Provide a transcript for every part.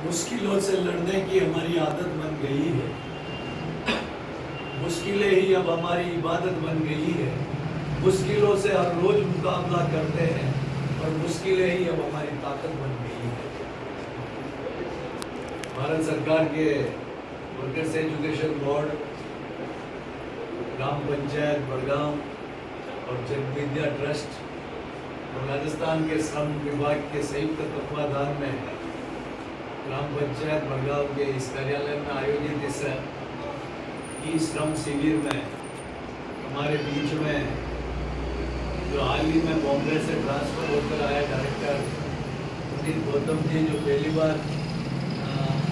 मुश्किलों से लड़ने की हमारी आदत बन गई है। मुश्किलें ही अब हमारी इबादत बन गई है। मुश्किलों से हर रोज मुकाबला करते हैं और मुश्किलें ही अब हमारी ताकत बन गई है। भारत सरकार के वर्कर्स एजुकेशन बोर्ड, ग्राम पंचायत बड़गांव और जग विद्या ट्रस्ट और राजस्थान के श्रम विभाग के संयुक्त तत्वाधान में ग्राम पंचायत बड़गांव के इस कार्यालय में आयोजित इस ई श्रम शिविर में हमारे बीच में जो हाल ही में बॉम्बे से ट्रांसफर होकर आए डायरेक्टर पुनीत गौतम जी, जो पहली बार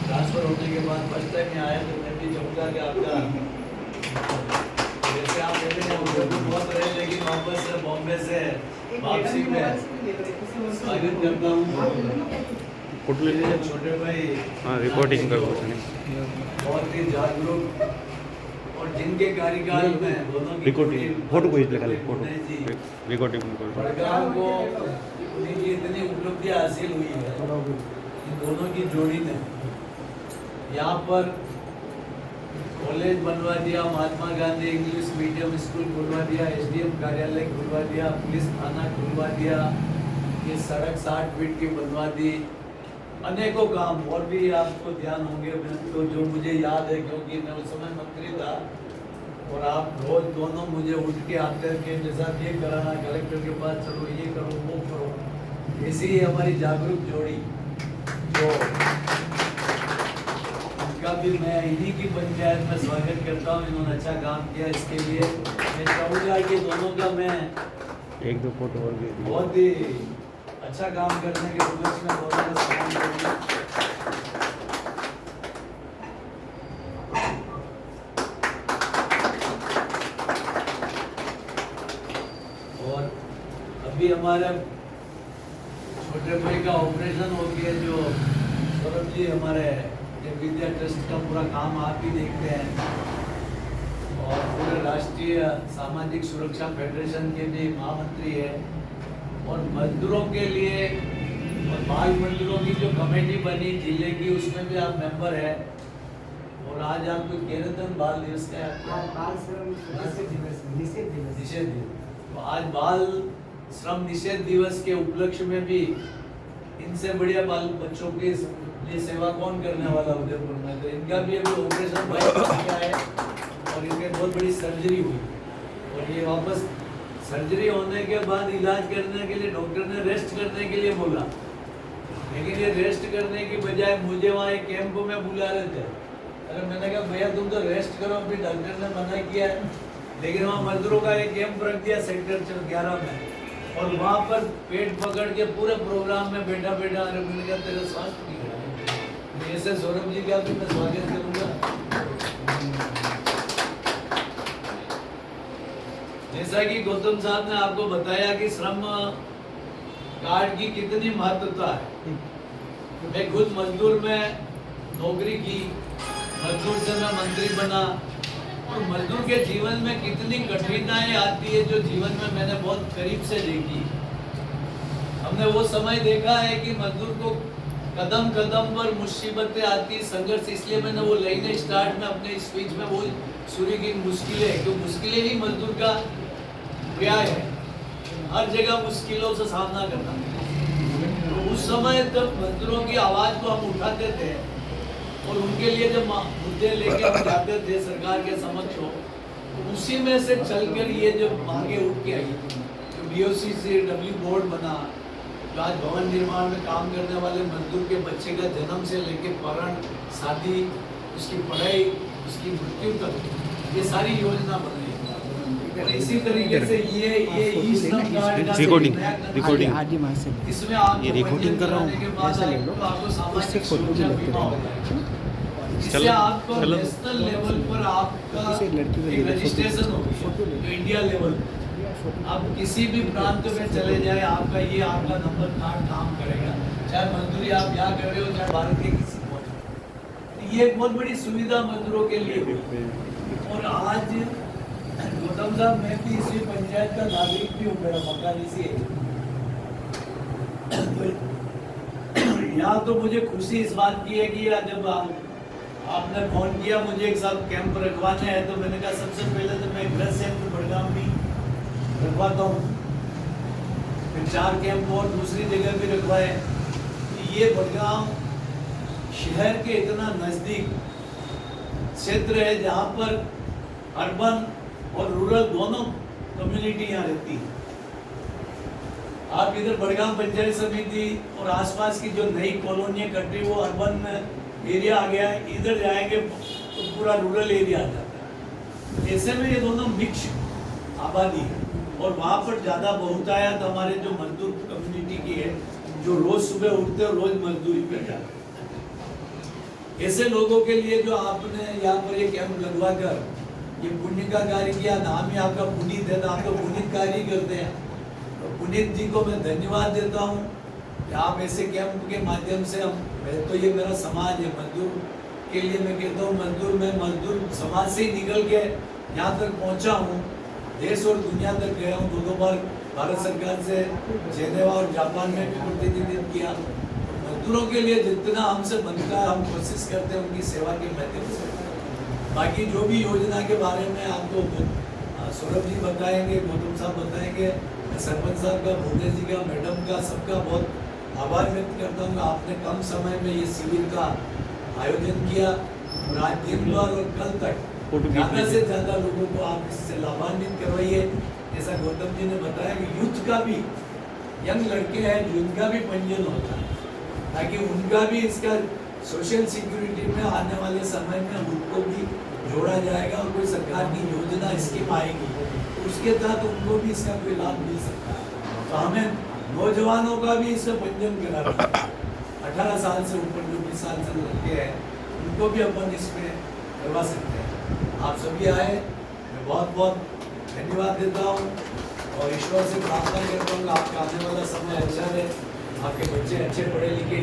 ट्रांसफर होने के बाद फर्स्ट टाइम में आए, तो मैं भी चाहूँगा कि आपका जैसे आप कहते हैं उधर भी बहुत रहे, लेकिन वापस से बॉम्बे से वापसी में स्वागत करता हूँ। छोटे भाई रिपोर्टिंग कर बहुत ही जागरूक और जिनके कार्यकाल में दोनों की फोटो को रिकॉर्डिंग बड़गांव को उनकी इतनी उपलब्धियां हासिल हुई है इन दोनों की जोड़ी ने। यहाँ पर कॉलेज बनवा दिया, Mahatma Gandhi English medium school खुलवा दिया, एसडीएम कार्यालय खुलवा दिया, पुलिस थाना खुलवा दिया, ये सड़क 60 फीट की बनवा दी, अनेकों काम और भी आपको ध्यान होंगे तो जो मुझे याद है, क्योंकि मैं उस समय मंत्री था और आप रोज दोनों मुझे उठ के आते के जैसा ये कराना, कलेक्टर के पास चलो, ये करो, वो करो। ऐसी ही हमारी जागरूक जोड़ी जो उनका भी मैं इन्हीं की पंचायत में स्वागत करता हूँ। इन्होंने अच्छा काम किया, इसके लिए मैं चाहूँगा कि दोनों का मैं एक दो फोटो और भी बहुत ही अच्छा काम करने के उपलक्ष्य में दोनों का सम्मान करूँगा। और अभी हमारे छोटे भाई का ऑपरेशन हो गया, जो सौरभ जी हमारे जग विद्या ट्रस्ट का पूरा काम आप ही देखते हैं और पूरे राष्ट्रीय सामाजिक सुरक्षा फेडरेशन के भी महामंत्री है और मजदूरों के लिए और बाल मजदूरों की जो कमेटी बनी जिले की, उसमें भी आप मेंबर है। और आज आप कुछ कह रहे थे बाल दिवस का, बाल श्रम निषेध दिवस, तो आज बाल श्रम निषेध दिवस के उपलक्ष्य में भी इनसे बढ़िया बाल बच्चों के लिए सेवा कौन करने वाला उदयपुर में, तो इनका भी अभी ऑपरेशन किया है और इनके बहुत बड़ी सर्जरी हुई और ये वापस सर्जरी होने के बाद इलाज करने के लिए डॉक्टर ने रेस्ट करने के लिए बोला, लेकिन ये रेस्ट करने की बजाय मुझे वहाँ एक कैंप में बुला रहे थे। अरे मैंने कहा भैया तुम तो रेस्ट करो, फिर डॉक्टर ने मना किया है, लेकिन वहाँ मजदूरों का एक कैंप रख दिया सेक्टर 11 में और वहाँ पर पेट पकड़ के पूरे प्रोग्राम में बैठा बैठा अरे मैंने कहा तेरा स्वास्थ्य नहीं है। ऐसे सौरभ जी का भी मैं स्वागत करूँगा। जैसा कि गौतम साहब ने आपको बताया कि श्रम कार्ड की कितनी महत्वता है, मैं खुद मजदूर में नौकरी की, मजदूर से मैं मंत्री बना और मजदूर के जीवन में कितनी कठिनाई आती है जो जीवन में मैंने बहुत करीब से देखी। हमने वो समय देखा है कि मजदूर को कदम कदम पर मुसीबतें आती, संघर्ष, इसलिए मैंने वो लाइनें स्टार्ट में अपने स्पीच में वो शुरू की, मुश्किलें, क्यों मुश्किलें ही मजदूर का पर्याय है, हर जगह मुश्किलों से सामना करना। तो उस समय जब मजदूरों की आवाज को हम उठाते थे और उनके लिए जब मुद्दे लेके हम जाते थे सरकार के समक्ष हो, तो उसी में से चलकर ये जो मांगे उठ के आई, तो बीओसी से डब्ल्यू बोर्ड बना, जो आज भवन निर्माण में काम करने वाले मजदूर के बच्चे का जन्म से लेकर परण, शादी, उसकी पढ़ाई, उसकी मृत्यु तक ये सारी योजना बन रही है। और इसी तरीके से ये ई श्रम कार्ड का रिकॉर्डिंग इसमें आप ये रिकॉर्डिंग कर रहा हूँ, ऐसा ले लो, आपको सामाजिक फोटो भी लेते इससे आपको नेशनल लेवल पर आपका लड़की एक रजिस्ट्रेशन होगी, जो इंडिया लेवल आप किसी भी प्रांत में चले जाए, आपका ये आपका नंबर कार्ड काम करेगा, चाहे मजदूरी आप यहाँ कर रहे हो चाहे भारत के किसी कोने। ये एक बहुत बड़ी सुविधा मजदूरों के लिए हुई। और आज गौतम साहब, मैं भी इसी पंचायत का नागरिक भी हूँ, मेरा मकान इसी है। यहाँ तो मुझे खुशी इस बात की है कि आज जब आपने फोन किया मुझे एक साथ कैंप रखवाने हैं, तो मैंने कहा सबसे पहले तो मैं ब्लड सेंटर बड़गाम भी रखवाता हूँ, फिर 4 कैंप और दूसरी जगह भी रखवाए। ये बड़गाम शहर के इतना नज़दीक क्षेत्र है जहाँ पर अर्बन और रूरल दोनों कम्युनिटी यहाँ रहती है। आप इधर बड़गाम पंचायत समिति और आसपास की जो नई कॉलोनियाँ कट रही वो अर्बन एरिया आ गया है, इधर जाएंगे तो पूरा रूरल एरिया आ जाता है। ऐसे में ये दोनों मिक्स आबादी है और वहाँ पर ज़्यादा बहुतायत हमारे जो मजदूर कम्युनिटी की है, जो रोज़ सुबह उठते और रोज़ मजदूरी पे जाते हैं। ऐसे लोगों के लिए जो आपने यहाँ पर ये कैंप लगवा कर ये पुण्य का कार्य किया, नाम ही आपका पुनीत है, तो आप तो पुनीत कार्य ही करते हैं। तो पुनीत जी को मैं धन्यवाद देता हूँ कि आप ऐसे कैंप के माध्यम से तो ये मेरा समाज है, मजदूर के लिए मैं कहता हूँ मजदूर समाज से ही निकल के यहाँ तक पहुँचा हूँ, देश और दुनिया तक गया हूँ। 2 बार भारत सरकार से जेनेवा और जापान में भी प्रतिनिधित्व किया। मजदूरों के लिए जितना हमसे बनता है हम कोशिश करते हैं उनकी सेवा के माध्यम से। बाकी जो भी योजना के बारे में आपको सौरभ जी बताएंगे, गौतम साहब बताएंगे, सरपंच साहब का, भूपेश जी का, मैडम का, सबका बहुत आभार व्यक्त करता हूँ। आपने कम समय में ये शिविर का आयोजन किया और आज दिन भर और कल तक ज़्यादा से ज़्यादा लोगों को आप इससे लाभान्वित करवाइए। जैसा गौतम जी ने बताया कि यूथ का भी, यंग लड़के हैं जिनका भी पंजीयन होता है, ताकि उनका भी इसका सोशल सिक्योरिटी में आने वाले समय में उनको भी जोड़ा जाएगा और कोई सरकार की योजना स्कीम आएगी तो उसके तहत उनको भी इसका कोई लाभ मिल सकता है। तो हमें नौजवानों का भी इससे पंजीयन कराना है। 18 साल से ऊपर जो 20 साल से लड़के हैं उनको भी अपन इसमें करवा सकते हैं। आप सभी आए, मैं बहुत बहुत धन्यवाद देता हूँ और ईश्वर से प्रार्थना करता हूँ कि आपका आने वाला समय अच्छा रहे, आपके बच्चे अच्छे पढ़े लिखे